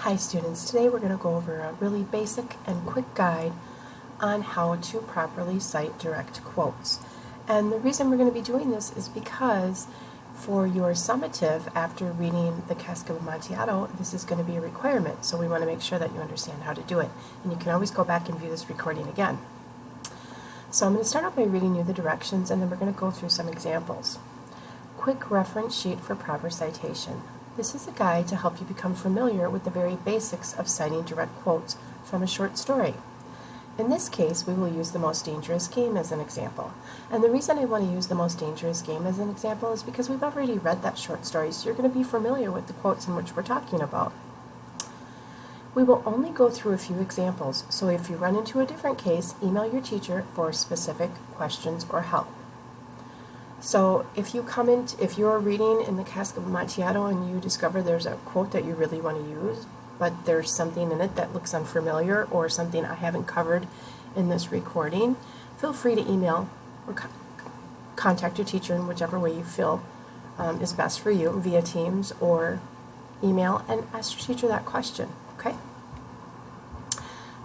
Hi students, today we're going to go over a really basic and quick guide on how to properly cite direct quotes. And the reason we're going to be doing this is because for your summative after reading the Cask of Amontillado, this is going to be a requirement, so we want to make sure that you understand how to do it. And you can always go back and view this recording again. So I'm going to start off by reading you the directions, and then we're going to go through some examples. Quick reference sheet for proper citation. This is a guide to help you become familiar with the very basics of citing direct quotes from a short story. In this case, we will use The Most Dangerous Game as an example. And the reason I want to use The Most Dangerous Game as an example is because we've already read that short story, so you're going to be familiar with the quotes in which we're talking about. We will only go through a few examples, so if you run into a different case, email your teacher for specific questions or help. So if you're reading in the Cask of Amontillado and you discover there's a quote that you really want to use, but there's something in it that looks unfamiliar or something I haven't covered in this recording, feel free to email or contact your teacher in whichever way you feel is best for you, via Teams or email, and ask your teacher that question, okay?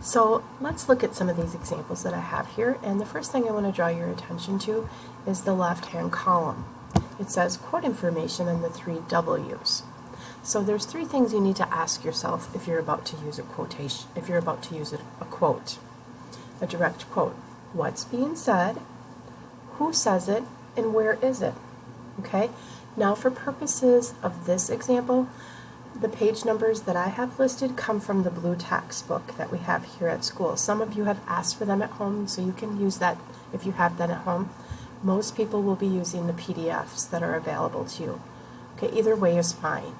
So let's look at some of these examples that I have here, and the first thing I want to draw your attention to is the left-hand column. It says quote information and the 3 W's. So there's 3 things you need to ask yourself if you're about to use a quotation, if you're about to use a quote, a direct quote. What's being said, who says it, and where is it? Okay? Now for purposes of this example, the page numbers that I have listed come from the blue textbook that we have here at school. Some of you have asked for them at home, so you can use that if you have that at home. Most people will be using the PDFs that are available to you. Okay, either way is fine.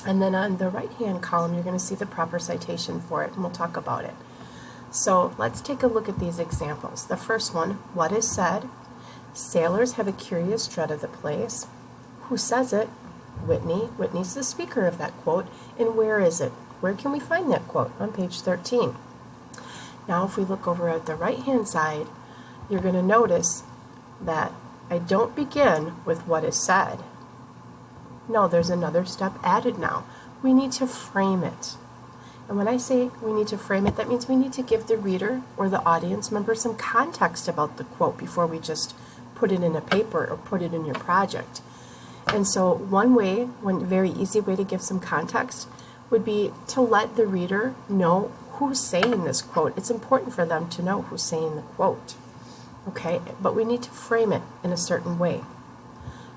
And then on the right-hand column, you're going to see the proper citation for it, and we'll talk about it. So let's take a look at these examples. The first one, what is said? Sailors have a curious dread of the place. Who says it? Whitney. Whitney's the speaker of that quote. And where is it? Where can we find that quote? On page 13. Now if we look over at the right-hand side, you're going to notice that I don't begin with what is said. No, there's another step added now. We need to frame it. And when I say we need to frame it, that means we need to give the reader or the audience member some context about the quote before we just put it in a paper or put it in your project. And so one very easy way to give some context would be to let the reader know who's saying this quote. It's important for them to know who's saying the quote. Okay, but we need to frame it in a certain way.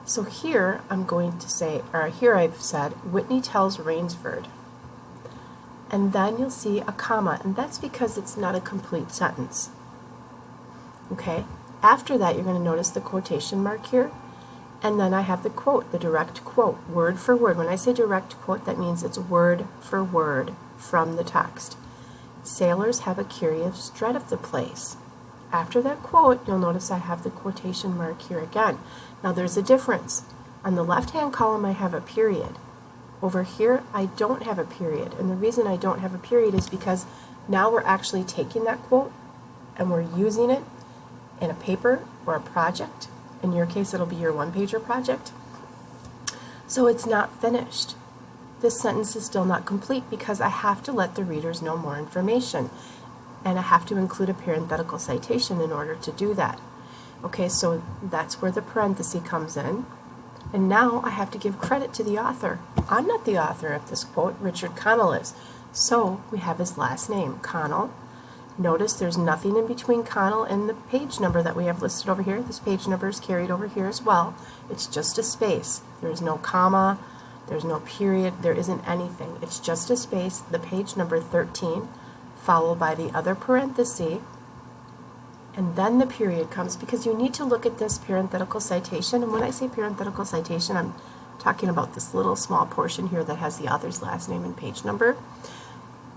So here I'm going to say, or here I've said, Whitney tells Rainsford. And then you'll see a comma, and that's because it's not a complete sentence. Okay, after that you're going to notice the quotation mark here. And then I have the quote, the direct quote, word for word. When I say direct quote, that means it's word for word from the text. Sailors have a curious dread of the place. After that quote, you'll notice I have the quotation mark here again. Now there's a difference. On the left-hand column, I have a period. Over here, I don't have a period. And the reason I don't have a period is because now we're actually taking that quote and we're using it in a paper or a project. In your case, it'll be your one-pager project. So it's not finished. This sentence is still not complete because I have to let the readers know more information. And I have to include a parenthetical citation in order to do that. Okay, so that's where the parenthesis comes in. And now I have to give credit to the author. I'm not the author of this quote, Richard Connell is. So we have his last name, Connell. Notice there's nothing in between Connell and the page number that we have listed over here. This page number is carried over here as well. It's just a space. There's no comma, there's no period, there isn't anything. It's just a space, the page number 13, followed by the other parenthesis, and then the period comes because you need to look at this parenthetical citation. And when I say parenthetical citation, I'm talking about this little small portion here that has the author's last name and page number.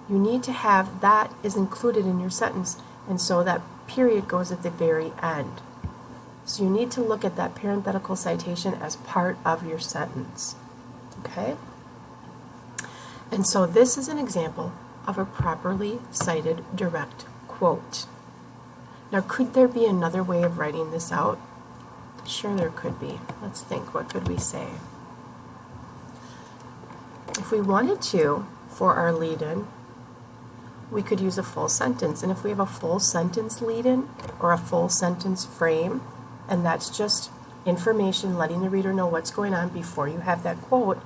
You need to have that is included in your sentence, and so that period goes at the very end. So you need to look at that parenthetical citation as part of your sentence. Okay? And so this is an example of a properly cited direct quote. Now, could there be another way of writing this out? Sure, there could be. Let's think, what could we say? If we wanted to for our lead-in, we could use a full sentence. And if we have a full sentence lead-in or a full sentence frame, and that's just information letting the reader know what's going on before you have that quote,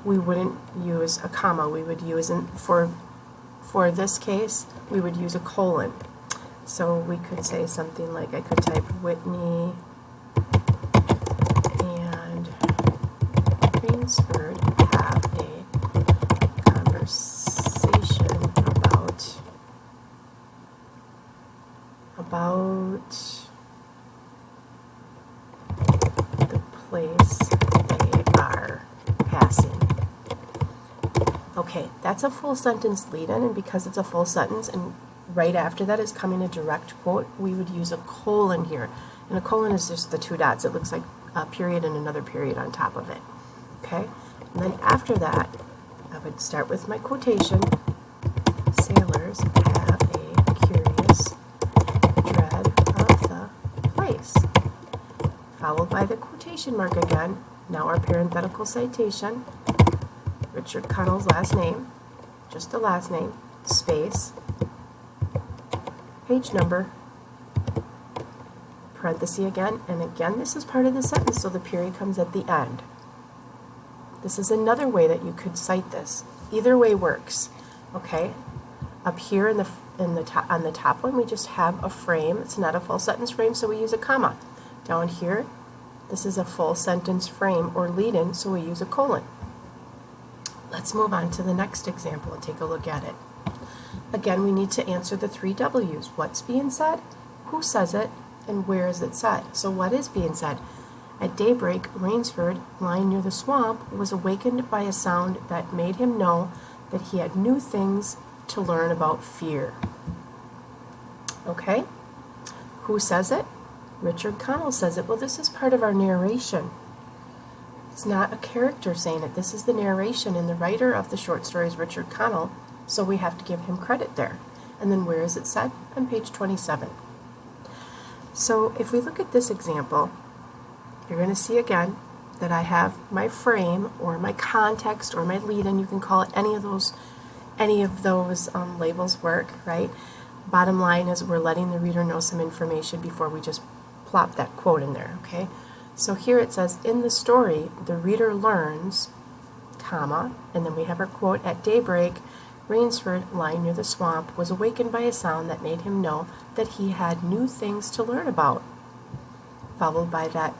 we wouldn't use a comma. We would use, for this case, we would use a colon. So we could say something like, I could type Whitney and Rainsford have a conversation about the place they are passing. Okay, that's a full sentence lead-in, and because it's a full sentence and right after that is coming a direct quote, we would use a colon here. And a colon is just the two dots. It looks like a period and another period on top of it. Okay? And then after that, I would start with my quotation. Sailors have a curious dread of the place. Followed by the quotation mark again. Now our parenthetical citation. Richard Connell's last name. Just the last name. Space. Page number, parenthesis again, and again this is part of the sentence, so the period comes at the end. This is another way that you could cite this. Either way works. Okay, up here on the top one we just have a frame. It's not a full sentence frame, so we use a comma. Down here, this is a full sentence frame or lead-in, so we use a colon. Let's move on to the next example and take a look at it. Again, we need to answer the three W's. What's being said, who says it, and where is it said? So what is being said? At daybreak, Rainsford, lying near the swamp, was awakened by a sound that made him know that he had new things to learn about fear. Okay? Who says it? Richard Connell says it. Well, this is part of our narration. It's not a character saying it. This is the narration, and the writer of the short story is Richard Connell. So we have to give him credit there. And then where is it said? On page 27. So if we look at this example, you're going to see again that I have my frame or my context or my lead-in. You can call it any of those labels work, right? Bottom line is we're letting the reader know some information before we just plop that quote in there, okay? So here it says, in the story, the reader learns, comma, and then we have our quote, at daybreak, Rainsford, lying near the swamp, was awakened by a sound that made him know that he had new things to learn about. Followed by that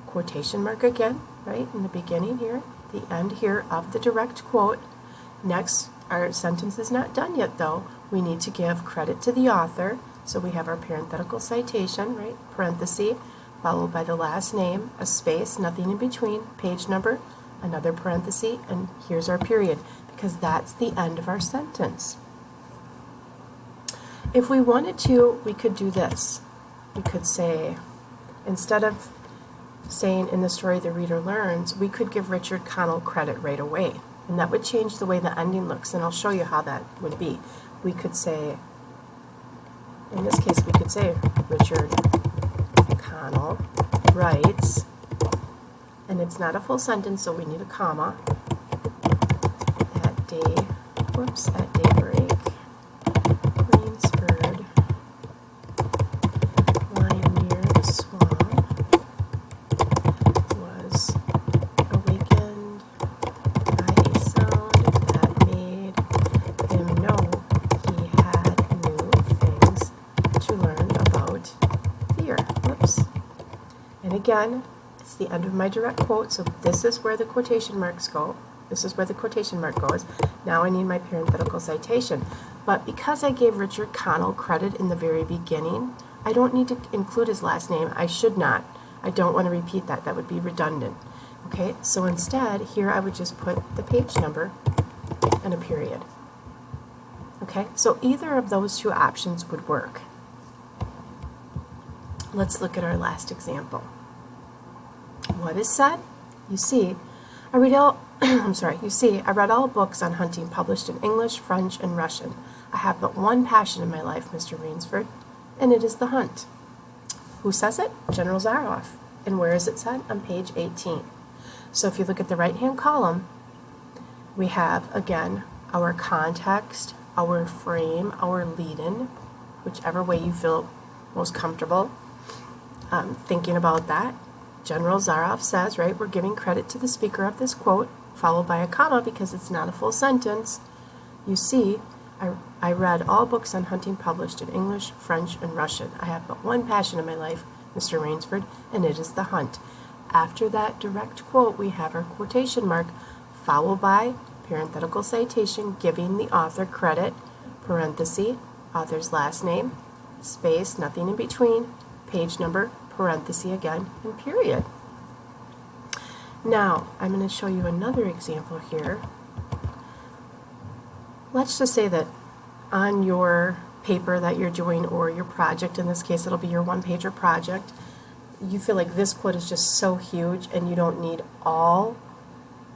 quotation mark again, right, in the beginning here, the end here of the direct quote. Next, our sentence is not done yet, though. We need to give credit to the author. So we have our parenthetical citation, right, parenthesis, followed by the last name, a space, nothing in between, page number, another parenthesis, and here's our period, because that's the end of our sentence. If we wanted to, we could do this. We could say, instead of saying in the story the reader learns, we could give Richard Connell credit right away. And that would change the way the ending looks, and I'll show you how that would be. We could say, in this case, we could say Richard Connell writes, and it's not a full sentence, so we need a comma. At daybreak, Rainsford, lying near the swamp, was awakened by a sound that made him know he had new things to learn about fear. Whoops. And again, it's the end of my direct quote, so this is where the quotation marks go. This is where the quotation mark goes. Now I need my parenthetical citation. But because I gave Richard Connell credit in the very beginning, I don't need to include his last name. I should not. I don't want to repeat that. That would be redundant. Okay, so instead, here I would just put the page number and a period. Okay, so either of those two options would work. Let's look at our last example. What is said? You see, I read all books on hunting published in English, French, and Russian. I have but one passion in my life, Mr. Rainsford, and it is the hunt. Who says it? General Zaroff. And where is it said? On page 18. So if you look at the right-hand column, we have, again, our context, our frame, our lead-in, whichever way you feel most comfortable thinking about that. General Zaroff says, right, we're giving credit to the speaker of this quote, followed by a comma because it's not a full sentence. You see, I read all books on hunting published in English, French, and Russian. I have but one passion in my life, Mr. Rainsford, and it is the hunt. After that direct quote, we have our quotation mark, followed by parenthetical citation, giving the author credit, parenthesis, author's last name, space, nothing in between, page number, parenthesis again, and period. Now, I'm going to show you another example here. Let's just say that on your paper that you're doing, or your project, in this case it'll be your one-pager project, you feel like this quote is just so huge and you don't need all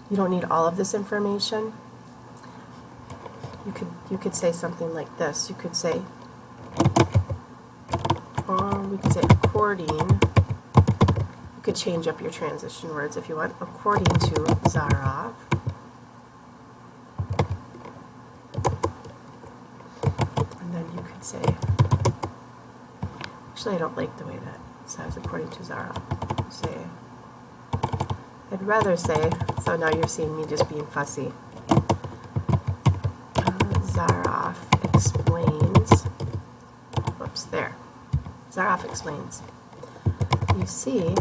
of this information. You could say something like this. You could say, or we could say according, you could change up your transition words if you want, according to Zaroff, and then you could say, actually I don't like the way that it says according to Zaroff. Say, I'd rather say, so now you're seeing me just being fussy. Zaroff explains, whoops, there. Zaroff explains. You see,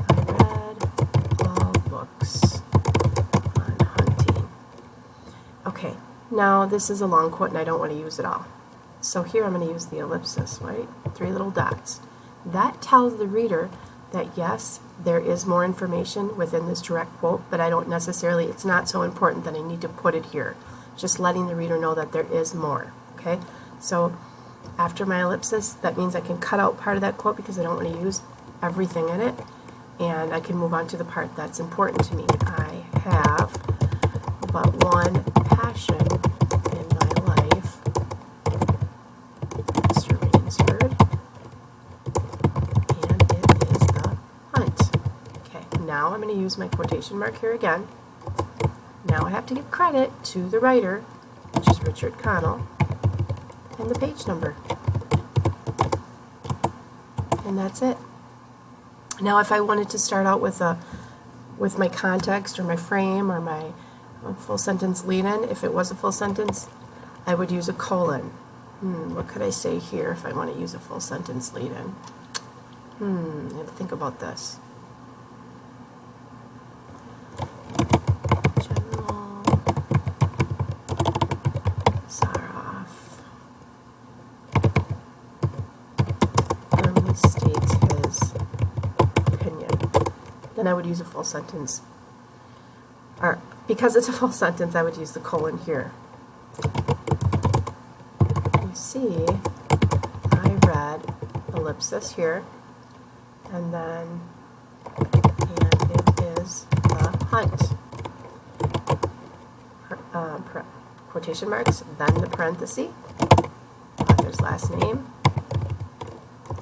I read all books on hunting. Okay, now this is a long quote and I don't want to use it all. So here I'm going to use the ellipsis, right? 3 little dots. That tells the reader that yes, there is more information within this direct quote, but I don't necessarily, it's not so important that I need to put it here. Just letting the reader know that there is more, okay? So after my ellipsis, that means I can cut out part of that quote because I don't want to use everything in it, and I can move on to the part that's important to me. I have but one passion in my life, Mr. Rainsford, and it is the hunt. Okay, now I'm going to use my quotation mark here again. Now I have to give credit to the writer, which is Richard Connell, and the page number. And that's it. Now if I wanted to start out with my context or my frame or my full sentence lead-in, if it was a full sentence, I would use a colon. What could I say here if I want to use a full sentence lead-in? I have to think about this. States his opinion. Then I would use a full sentence. Or because it's a full sentence, I would use the colon here. You see, I read ellipsis here, and then, and it is the hunt. Quotation marks, then the parenthesis, author's last name,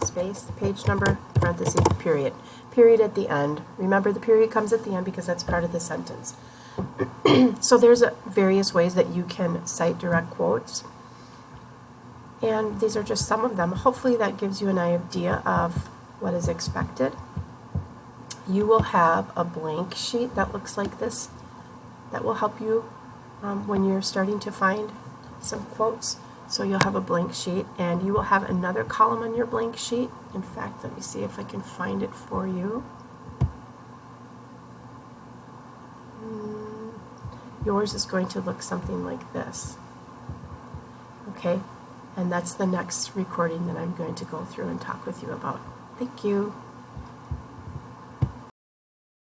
space, page number, parenthesis, period. Period at the end. Remember, the period comes at the end because that's part of the sentence. So there's various ways that you can cite direct quotes, and these are just some of them. Hopefully that gives you an idea of what is expected. You will have a blank sheet that looks like this that will help you when you're starting to find some quotes. So you'll have a blank sheet, and you will have another column on your blank sheet. In fact, let me see if I can find it for you. Yours is going to look something like this. Okay, and that's the next recording that I'm going to go through and talk with you about. Thank you.